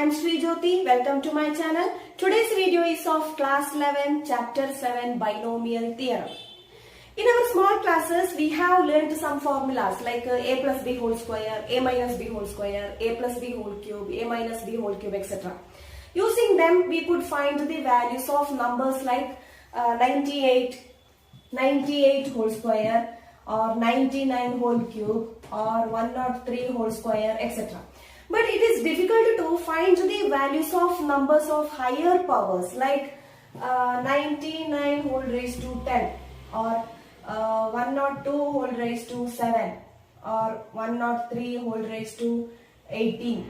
I am Sri Jyoti. Welcome to my channel. Today's video is of class 11 chapter 7 binomial theorem. In our small classes we have learned some formulas like a plus b whole square, a minus b whole square, a plus b whole cube, a minus b whole cube, etc. Using them we could find the values of numbers like 98 whole square or 99 whole cube or 103 whole square, etc. But it is difficult to find the values of numbers of higher powers like 99 whole raised to 10 or 102 whole raised to 7 or 103 whole raised to 18,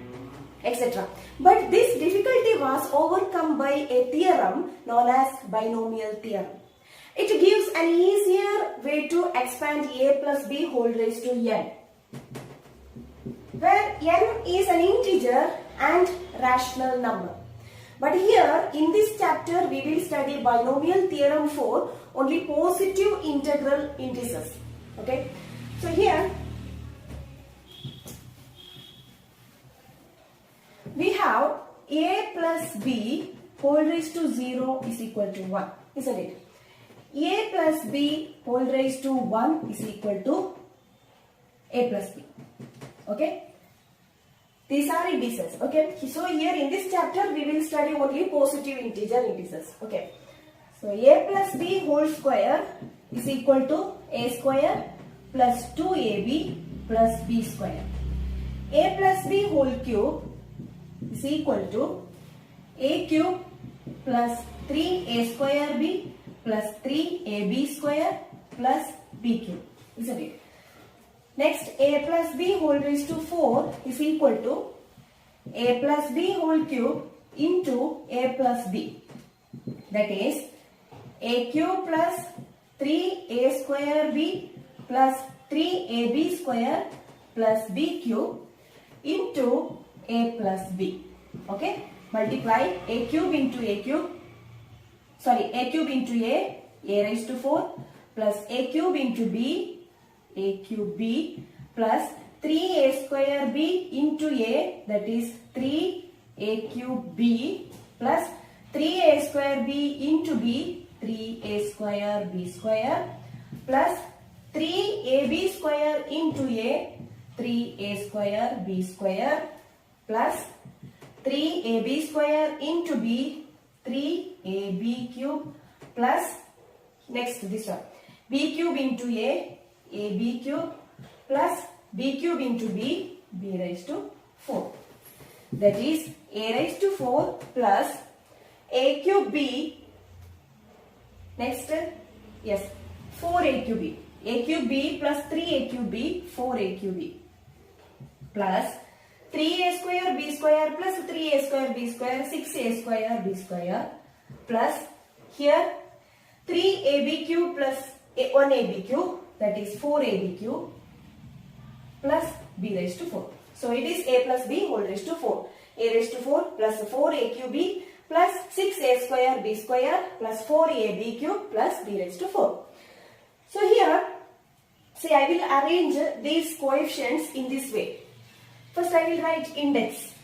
etc. But this difficulty was overcome by a theorem known as binomial theorem. It gives an easier way to expand a plus b whole raised to n, where n is an integer and rational number. But here in this chapter we will study binomial theorem for only positive integral integers. Okay, so here we have a plus b whole raised to 0 is equal to 1, isn't it? A plus b whole raised to 1 is equal to a plus b. Okay, these are integers. Okay, so here in this chapter we will study only positive integers. Okay, so a plus b whole square is equal to a square plus 2ab plus b square. A plus b whole cube is equal to a cube plus 3a square b plus 3ab square plus b cube, isn't it? Next, a plus b whole raised to 4 is equal to a plus b whole cube into a plus b. That is a cube plus 3a square b plus 3ab square plus b cube into a plus b. Okay, multiply a cube into a cube. A cube into a raised to 4 plus a cube into b, a cube b plus 3a square b into a, that is 3a cube b plus 3a square b into b, 3a square b square plus 3ab square into a, 3a square b square plus 3ab square into b, 3ab cube plus next this one b cube into a b cube plus b cube into b raised to 4. That is a raised to 4 plus a cube b, next 4a cube b, a cube b plus 3a cube b, 4a cube b plus 3a square b square plus 3a square b square, 6a square b square plus here 3ab cube plus 1ab cube, that is 4ab cube plus b raised to 4. So it is a plus b whole raised to 4. A raised to 4 plus 4a cube b plus 6a square b square plus 4ab cube plus b raised to 4. So here, see, I will arrange these coefficients in this way. First I will write index.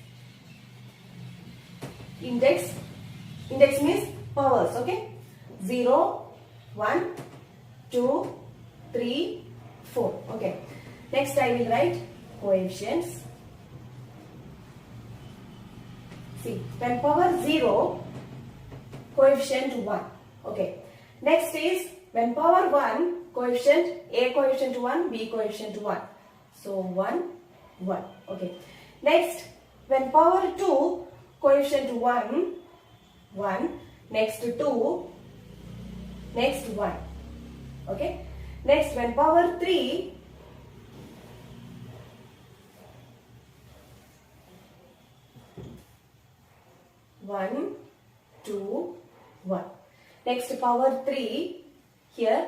Index means powers, okay? 0, 1, 2, 3, 4. Okay. Next I will write coefficients. See, when power 0, coefficient 1. Okay. Next is when power 1, coefficient A coefficient 1, B coefficient 1. So 1, 1. Okay. Next, when power 2, coefficient 1, 1. Next 2, next 1. Okay. Next, when power 3, one, 2, 1. Next power 3, here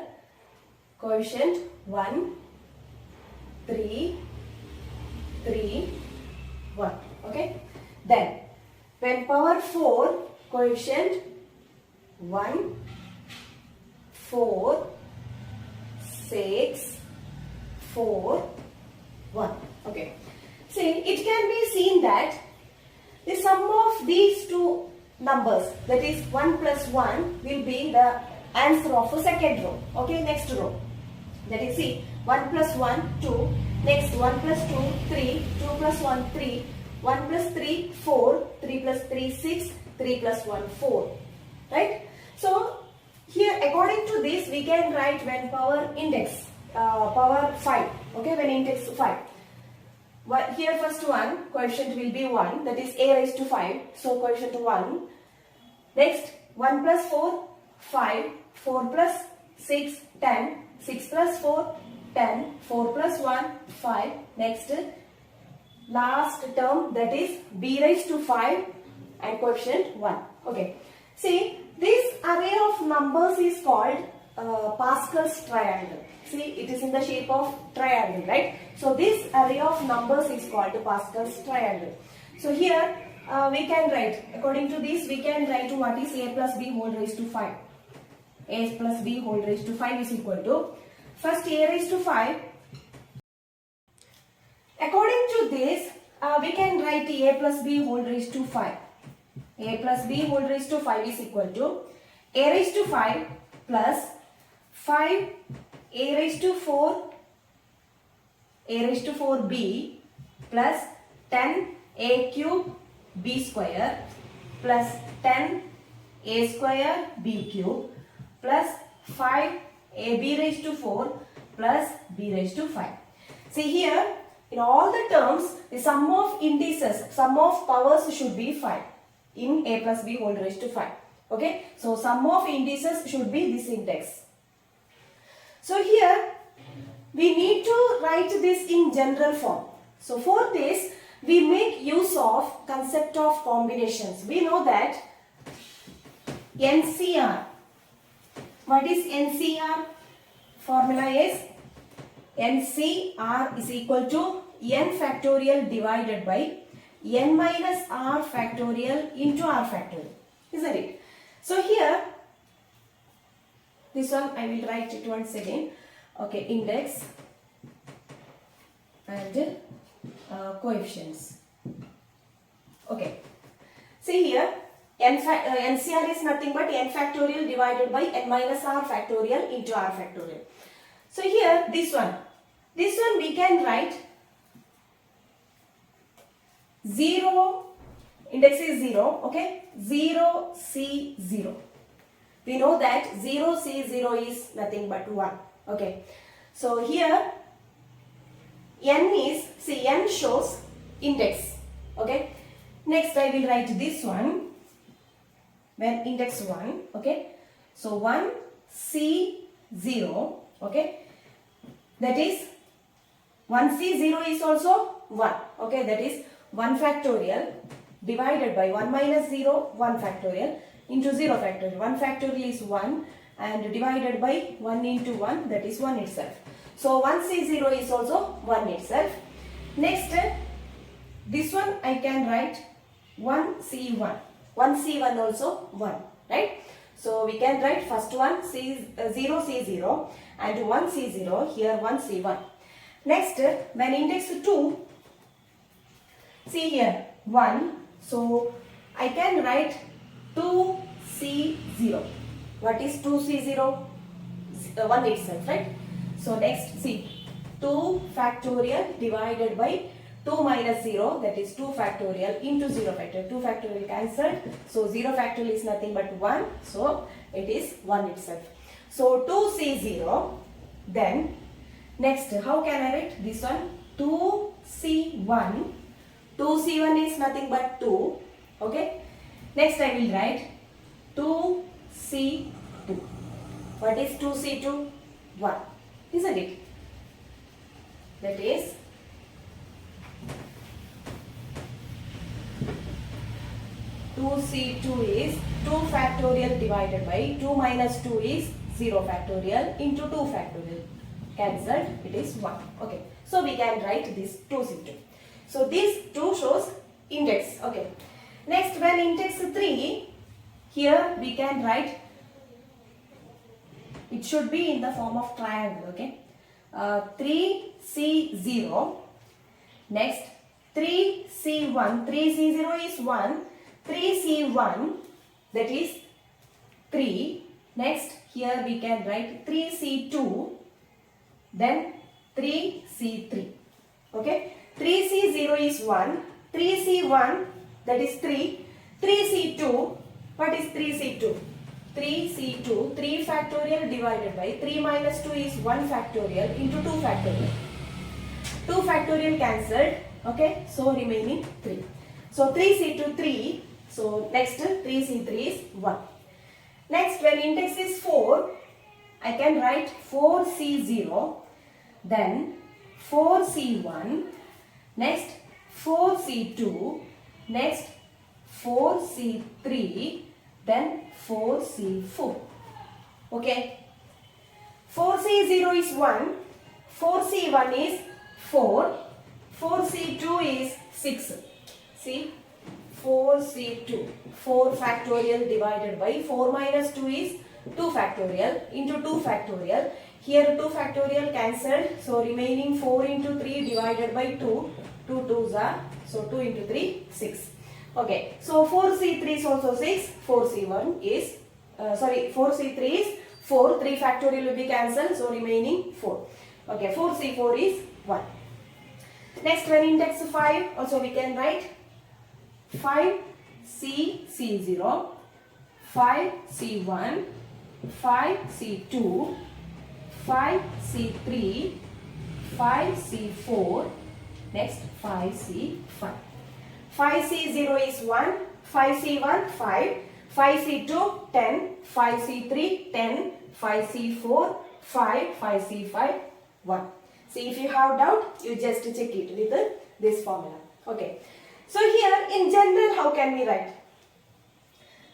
coefficient 1, 3, 3, 1. Okay. Then when power 4, coefficient 1, 4, 6, 4, 1. Okay. See, it can be seen that The sum of these two numbers, that is 1 plus 1, will be the answer of the second row. Okay, next row. That is, see, 1 plus 1, 2. Next, 1 plus 2, 3. 2 plus 1, 3. 1 plus 3, 4. 3 plus 3, 6. 3 plus 1, 4. Right? So, here according to this, we can write when power index, power 5. Okay, when index 5. Here first one, coefficient will be 1. That is a raised to 5. So, coefficient 1. Next, 1 plus 4, 5. 4 plus 6, 10. 6 plus 4, 10. 4 plus 1, 5. Next, last term, that is b raised to 5 and coefficient 1. Okay. See, this array of numbers is called Pascal's triangle. See, it is in the shape of triangle, right? So, this array of numbers is called Pascal's triangle. So, here we can write, according to this, we can write what is a plus b whole raised to 5. A plus b whole raised to 5 is equal to, first a raised to 5. According to this, we can write a plus b whole raised to 5. A plus b whole raised to 5 is equal to a raised to 5 plus 5 a raised to 4 a raised to 4b plus 10 a cube b square plus 10 a square b cube plus 5 ab raised to 4 plus b raised to 5. See here, in all the terms, the sum of indices, sum of powers should be 5 in a plus b whole raised to 5. Okay, so sum of indices should be this index. So here, we need to write this in general form. So for this, we make use of concept of combinations. We know that NCR. What is NCR? Formula is NCR is equal to n factorial divided by n minus r factorial into r factorial. Isn't it? So here, this one I will write it once again. Okay, index and coefficients. Okay. See here, NCR is nothing but n factorial divided by n minus r factorial into r factorial. So here, this one we can write 0, index is 0, okay, 0, C, 0. We know that 0, C, 0 is nothing but 1, okay. So here, n is, see, n shows index, okay. Next I will write this one, when index 1, okay. So 1, C, 0, okay. That is, 1, C, 0 is also 1, okay. That is 1 factorial divided by 1 minus 0, 1 factorial into 0 factorial. 1 factorial is 1 and divided by 1 into 1, that is 1 itself. So 1C0 is also 1 itself. Next, this one I can write 1C1. 1C1 also 1, right? So we can write first one 0C0 and 1C0, here 1C1. Next, when index 2, see here 1, so I can write 2C0. What is 2C0? 1 itself, right? So next, see, 2 factorial divided by 2 minus 0, that is 2 factorial into 0 factorial. 2 factorial cancelled. So 0 factorial is nothing but 1. So it is 1 itself. So 2C0. Then next, how can I write this one? 2C1. 2C1 is nothing but 2. Okay. Next I will write 2C2. What is 2C2? 1. Isn't it? That is 2C2 is 2 factorial divided by 2 minus 2 is 0 factorial into 2 factorial. Cancelled, it is 1. Okay. So we can write this 2C2. So this 2 shows index. Okay. Next, when index 3, here we can write, it should be in the form of triangle. Okay. 3C0. Next, 3C1, 3C0 is 1, 3C1 that is 3. Next here we can write 3C2, then 3C3. Okay, 3C0 is 1, 3C1 that is 3, 3C2, what is 3C2? 3C2, 3 factorial divided by 3 minus 2 is 1 factorial into 2 factorial. 2 factorial cancelled, okay, so remaining 3. So 3C2 3, so next 3C3 is 1. Next when index is 4, I can write 4C0, then 4C1, next 4C2, next 4C3, then 4C4. Okay. 4C0 is 1, 4C1 is 4, 4C2 is 6. See, 4C2, 4 factorial divided by 4 minus 2 is 2 factorial into 2 factorial. Here 2 factorial cancelled, so remaining 4 into 3 divided by 2, 2 2s are, so 2 into 3, 6. Okay, so 4C3 is also 6, 4C1 is, 4C3 is 4, 3 factorial will be cancelled, so remaining 4. Okay, 4C4 is 1. Next when index 5, also we can write 5C0, 5C1, 5C2, 5C3, 5C4, next 5C5. 5C0 is 1, 5C1 5, 5C2 10, 5C3 10, 5C4 5, 5C5 1. See, if you have doubt, you just check it with this formula. Okay. So here in general, how can we write?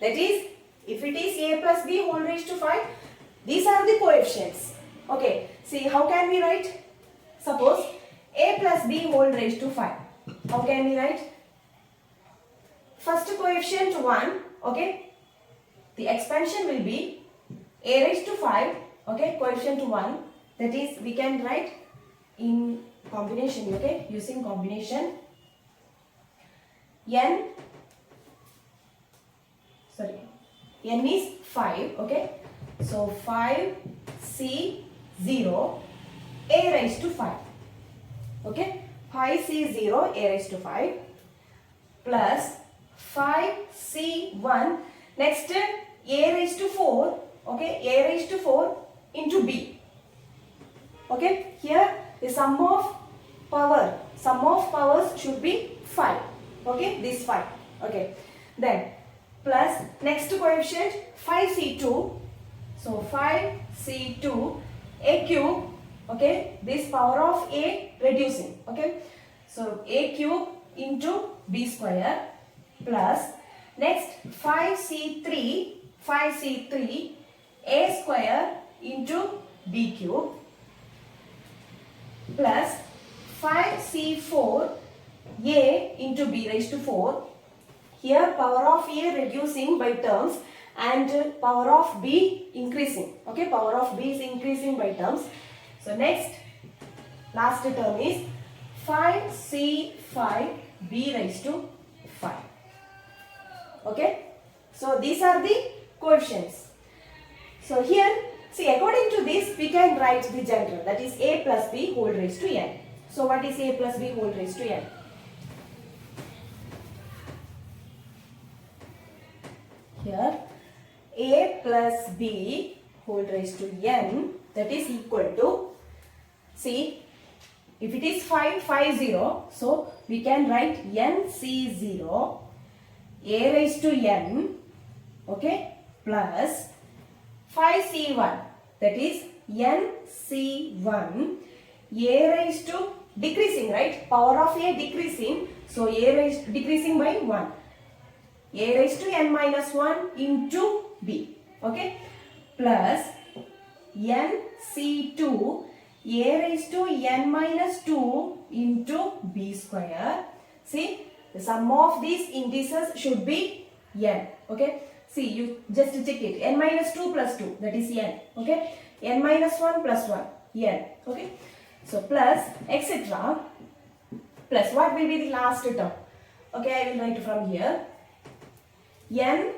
That is, if it is a plus b whole raised to 5, these are the coefficients. Okay. See, how can we write? Suppose a plus b whole raised to 5. How can we write? First coefficient 1, okay. The expansion will be a raised to 5, okay, coefficient 1. That is, we can write in combination, okay, using combination n is 5, okay. So 5C0 a raised to 5, okay, 5C0 a raised to 5 plus 5C1, next a raised to 4, okay, a raised to 4 into b, okay. Here the sum of powers should be 5, okay, this 5, okay. Then plus next coefficient 5C2, so 5C2 a cube, okay, this power of a reducing, okay, so a cube into b square plus next 5C3 a square into b cube plus 5C4 a into b raised to 4. Here power of a reducing by terms and power of b increasing. Okay, power of b is increasing by terms. So next, last term is 5C5 b raised to 5. Okay, so these are the coefficients. So here, see, according to this, we can write the general, that is a plus b whole raised to n. So what is a plus b whole raised to n? Here, a plus b whole raised to n, that is equal to, see, if it is 5, 0, so we can write nc0 a raised to n, okay, plus 5c1, that is nc1 a raised to decreasing, right, power of a decreasing, so a raised decreasing by 1, a raised to n minus 1 into b, okay, plus nc2 a raised to n minus 2 into b square. See, the sum of these indices should be n, okay. See, you just check it, n minus 2 plus 2, that is n, okay, n minus 1 plus 1, n, okay. So plus etc. plus what will be the last term? Okay, I will write from here. N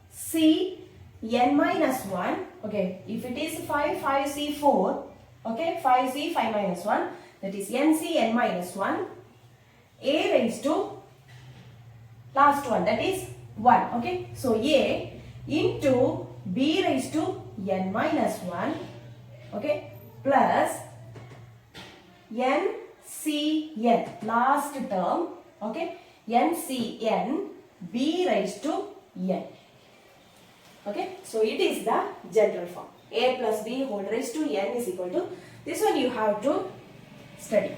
C n minus 1. Okay, if it is 5, 5c 4. Okay, 5c 5 minus 1. That is nc n minus 1. A raised to last one, that is 1. Okay, so A into B raised to n minus 1. Okay, plus NCN, last term. Okay, NCN B raised to n. Okay, so it is the general form. A plus B whole raised to n is equal to, this one you have to study.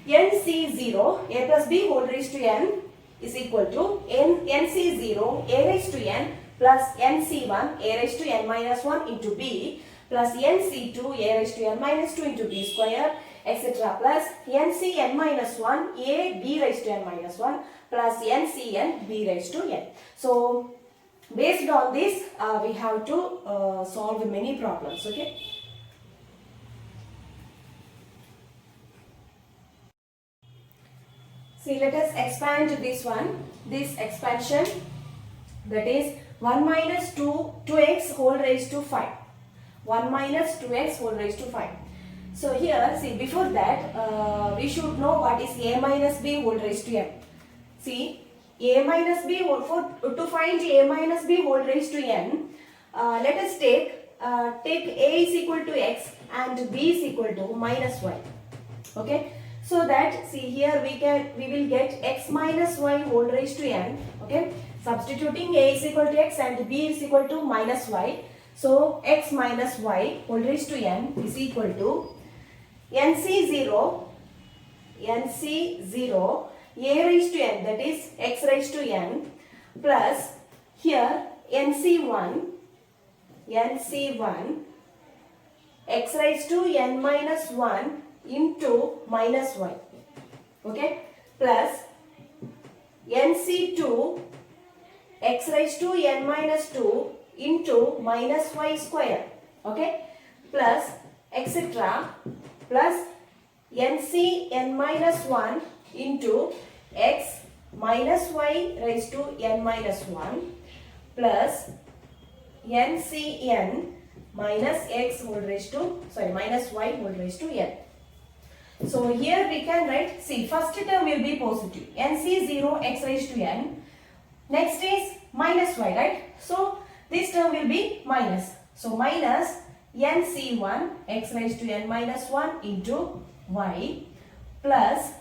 NC0, A plus B whole raised to n is equal to NC0, A raised to n plus NC1, A raised to n minus 1 into B plus NC2, A raised to n minus 2 into B square, etc. plus NCn minus 1, A B raised to n minus 1 plus NCn B raised to n. So, based on this, we have to solve many problems. Okay. See, let us expand this one. This expansion, that is 1 minus 2x whole raised to 5. 1 minus 2x whole raised to 5. So here, see, before that, we should know what is a minus b whole raised to n. See, a minus b, to find a minus b whole raised to n, let us take a is equal to x and b is equal to minus y. Okay. So that, see, here we will get x minus y whole raised to n. Okay, substituting a is equal to x and b is equal to minus y. So x minus y whole raised to n is equal to NC0 a raised to n, that is x raised to n, plus here NC1 x raised to n minus 1 into minus y. Okay, plus NC2 x raised to n minus 2 into minus y square. Okay, plus etc. plus NC n minus 1 into x minus y raised to n minus 1 plus NCn minus x whole raised to, minus y whole raised to n. So here we can write, see, first term will be positive, NC0 x raised to n. Next is minus y, right? So this term will be minus. So minus NC1 x raised to n minus 1 into y plus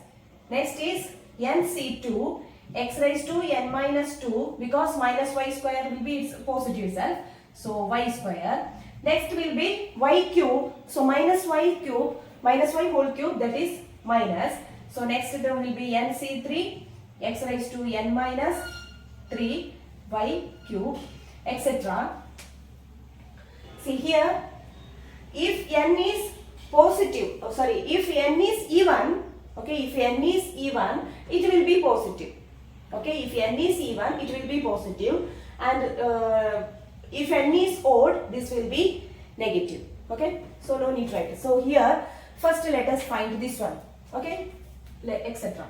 next is NC2 x raised to n minus 2, because minus y square will be its positive self. So y square. Next will be y cube. So minus y cube, minus y whole cube, that is minus. So next term will be NC3 x raised to n minus 3 y cube, etc. See here, if n is positive, if n is even, okay, if n is even, it will be positive. Okay, if n is even, it will be positive, and if n is odd, this will be negative. Okay, so no need to write it. So here, first let us find this one. Okay, etc.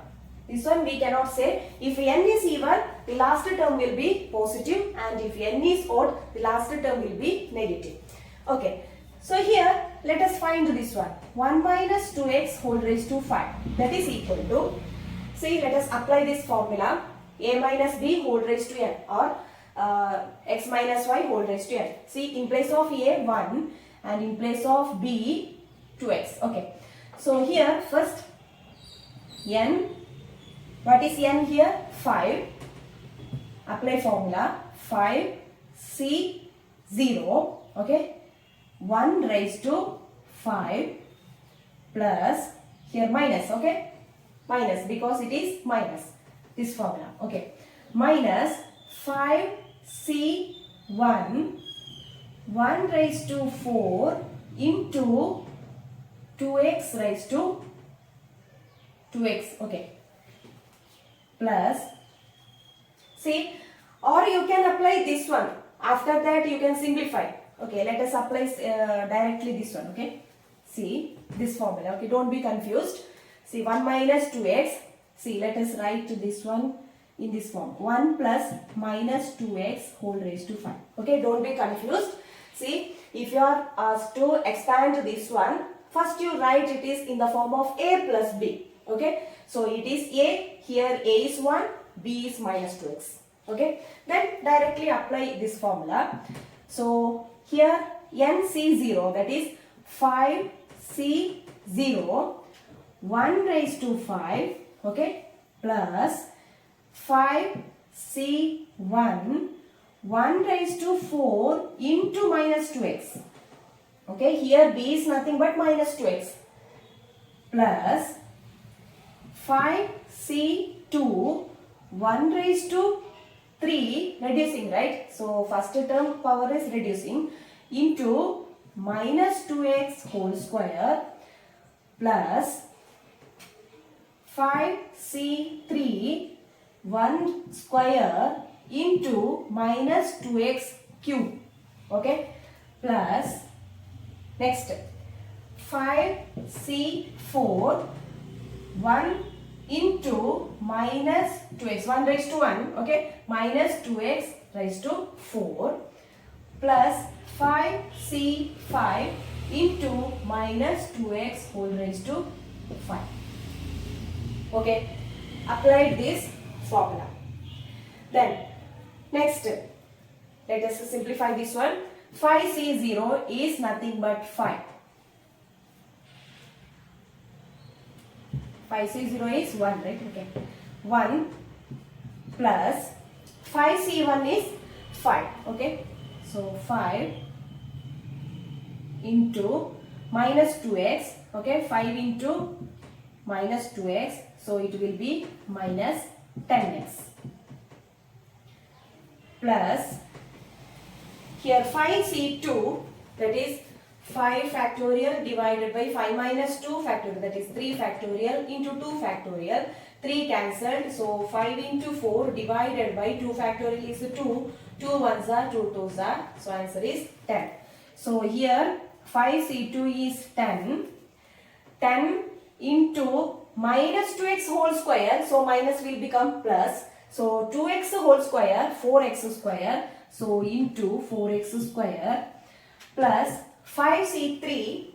This one we cannot say. If n is even, the last term will be positive, and if n is odd, the last term will be negative. Okay, so here let us find this one. 1 minus 2x whole raised to 5. That is equal to, see, let us apply this formula. A minus b whole raised to n, or x minus y whole raised to n. See, in place of a, 1, and in place of b, 2x. Okay, so here first n, what is n here? 5. Apply formula. 5 c 0. Okay, 1 raised to 5 plus here minus. Okay, minus, because it is minus, this formula. Okay, minus 5 c1 1 raised to 4 into 2x raised to 2x. Okay, plus, see, or you can apply this one. After that you can simplify. Okay, let us apply directly this one. Okay, see this formula. Okay, don't be confused. See 1 minus 2x. See, let us write this one in this form. 1 plus minus 2x whole raised to 5. Okay, don't be confused. See, if you are asked to expand this one, first you write it is in the form of a plus b. Okay, so it is a, here a is 1, b is minus 2x. Okay, then directly apply this formula. So here NC0, that is 5C0, 1 raised to 5, okay, plus 5C1, 1 raised to 4 into minus 2x. Okay, here b is nothing but minus 2x, plus 5C2, 1 raised to 3, reducing, right? So first term power is reducing, into minus 2x whole square, plus 5C3, 1 square into minus 2x cube. Okay, plus next 5C4, 1 into minus 2x, 1 raised to 1, okay, minus 2x raised to 4, plus 5C5 into minus 2x whole raised to 5. Okay, apply this formula. Then next, let us simplify this one. 5C0 is nothing but 5. 5C0 is 1, right? Okay. 1 plus 5C1 is 5. Okay. So 5 into minus 2x. Okay. 5 into minus 2x. So it will be minus 10x. Plus here 5C2, that is 5 factorial divided by 5 minus 2 factorial, that is 3 factorial into 2 factorial. 3 cancelled, so 5 into 4 divided by 2 factorial is 2. 2 ones are 2 twos are, so answer is 10. So here 5C2 is 10. 10 into minus 2x whole square, so minus will become plus. So 2x whole square, 4x square, so into 4x square, plus 5C3,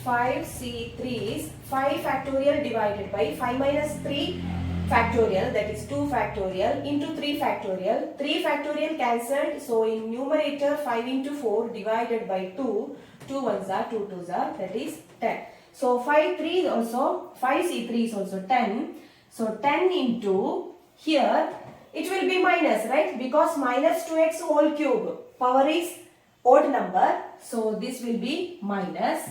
5C3 is 5 factorial divided by 5 minus 3 factorial, that is 2 factorial into 3 factorial. 3 factorial cancelled, so in numerator 5 into 4 divided by 2. 2 ones are 2 twos are, that is 10. So 5C3 is also 10. So 10 into, here it will be minus, right? Because minus 2x whole cube, power is odd number. So this will be minus.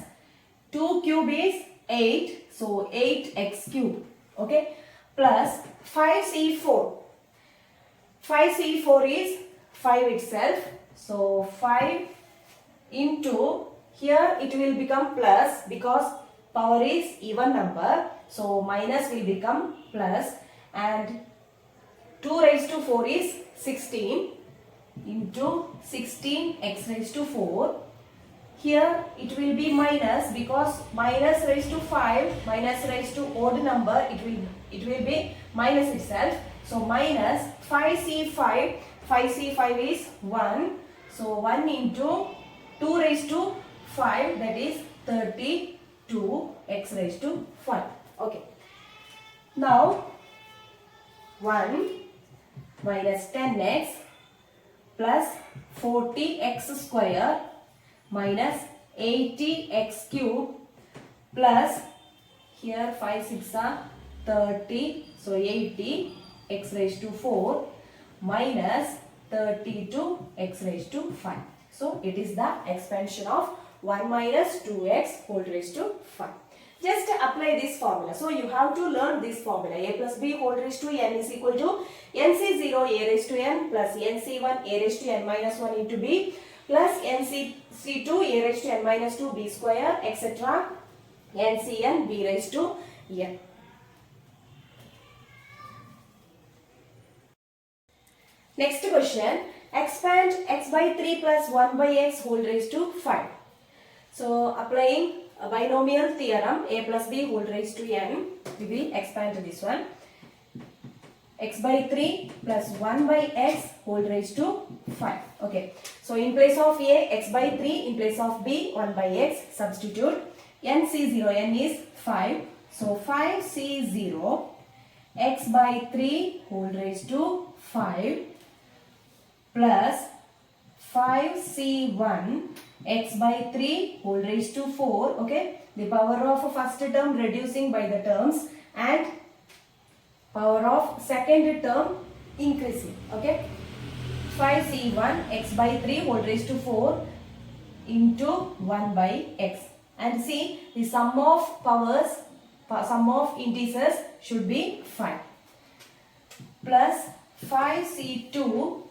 2 cube is 8. So 8x cube. Okay. Plus 5C4. 5C4 is 5 itself. So 5 into, here it will become plus because power is even number. So minus will become plus, and 2 raised to 4 is 16 into 16x raised to 4. Here it will be minus because minus raised to 5, minus raised to odd number, it will be minus itself. So minus 5C5, 5C5 is 1. So 1 into 2 raised to 5, that is 32x raised to 5. Okay. Now 1 minus 10x plus 40x square minus 80x cube plus, here 5 6 are 30, so 80 x raised to 4 minus 32x raised to 5. So it is the expansion of 1 minus 2x whole raised to 5. Just apply this formula. So you have to learn this formula. A plus b whole raised to n is equal to nc0 a raised to n plus nc1 a raised to n minus 1 into b plus nc2 a raised to n minus 2 b square, etc. ncn b raised to n. Next question. Expand x by 3 plus 1 by x whole raised to 5. So applying a binomial theorem, a plus b whole raised to n, we will expand this one. X by 3 plus 1 by x whole raised to 5. Okay. So in place of a, x by 3, in place of b, 1 by x, substitute. N C0, n is 5. So 5C0, x by 3 whole raised to 5 plus 5C1, x by 3 whole raised to 4. Okay. The power of first term reducing by the terms and power of second term increasing. Okay. 5C1 x by 3 whole raised to 4 into 1 by x. And see, the sum of powers, sum of integers should be 5. Plus 5C2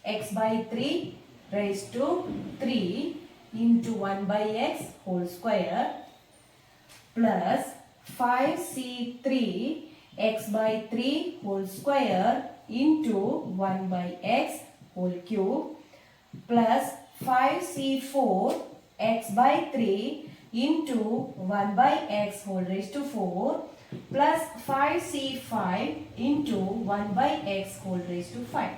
x by 3 raised to 3 into 1 by x whole square plus 5C3 x by 3 whole square into 1 by x whole cube plus 5C4 x by 3 into 1 by x whole raised to 4 plus 5C5 into 1 by x whole raised to 5.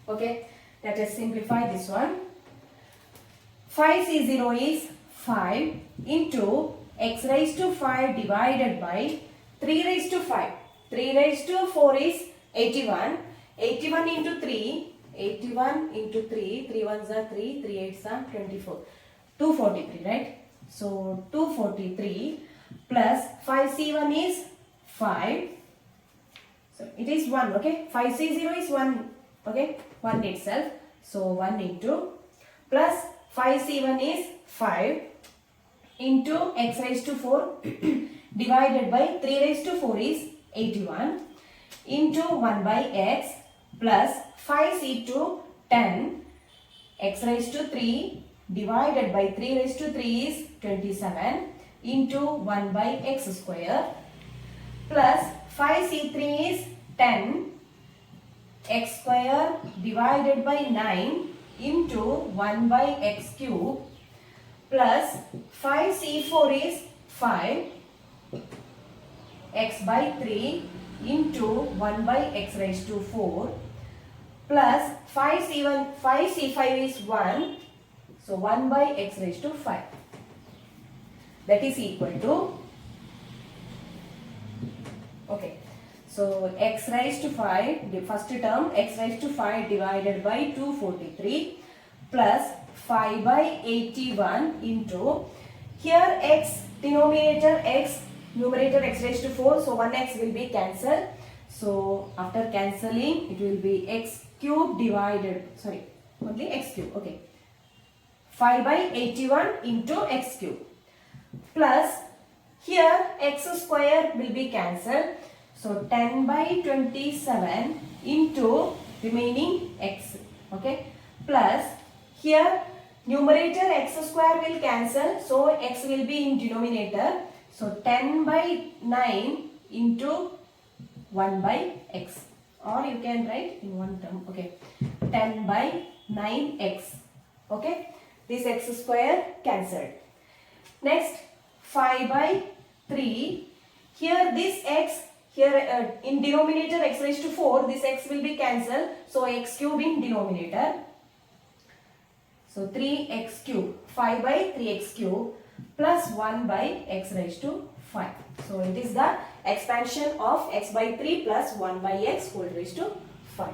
Okay, let us simplify this one. 5C0 is 5 into x raised to 5 divided by 3 raised to 5. 3 raised to 4 is 81. 81 into 3. 81 into 3. 3 ones are 3. 3 eights are 24. 243, right? So 243 plus 5C1 is 5. So it is 1. Okay. 5C0 is 1. Okay. 1 itself. So 1 into plus 5C1 is 5 into x raised to 4 divided by 3 raised to 4 is 81 into 1 by x plus 5C2 10 x raised to 3 divided by 3 raised to 3 is 27 into 1 by x square plus 5C3 is 10 x square divided by 9 into 1 by x cube plus 5C4 is 5 x by 3 into 1 by x raised to 4 plus 5C5 is 1. So 1 by x raised to 5. That is equal to, okay, so x raised to 5, the first term x raised to 5 divided by 243 plus 5 by 81 into, here x, denominator x, numerator x raised to 4, so 1x will be cancelled. So after cancelling, it will be x cube divided, sorry, only x cube, okay. 5 by 81 into x cube plus here x square will be cancelled. So 10 by 27 into remaining x, okay, plus here numerator x square will cancel, so x will be in denominator. So 10 by 9 into 1 by x, or you can write in one term, okay, 10 by 9x, okay. This x square cancelled. Next 5 by 3. Here this x, here in denominator x raised to 4, this x will be cancelled. So x cube in denominator. So 3x cube. 5 by 3x cube plus 1 by x raised to 5. So it is the expansion of x by 3 plus 1 by x whole raised to 5.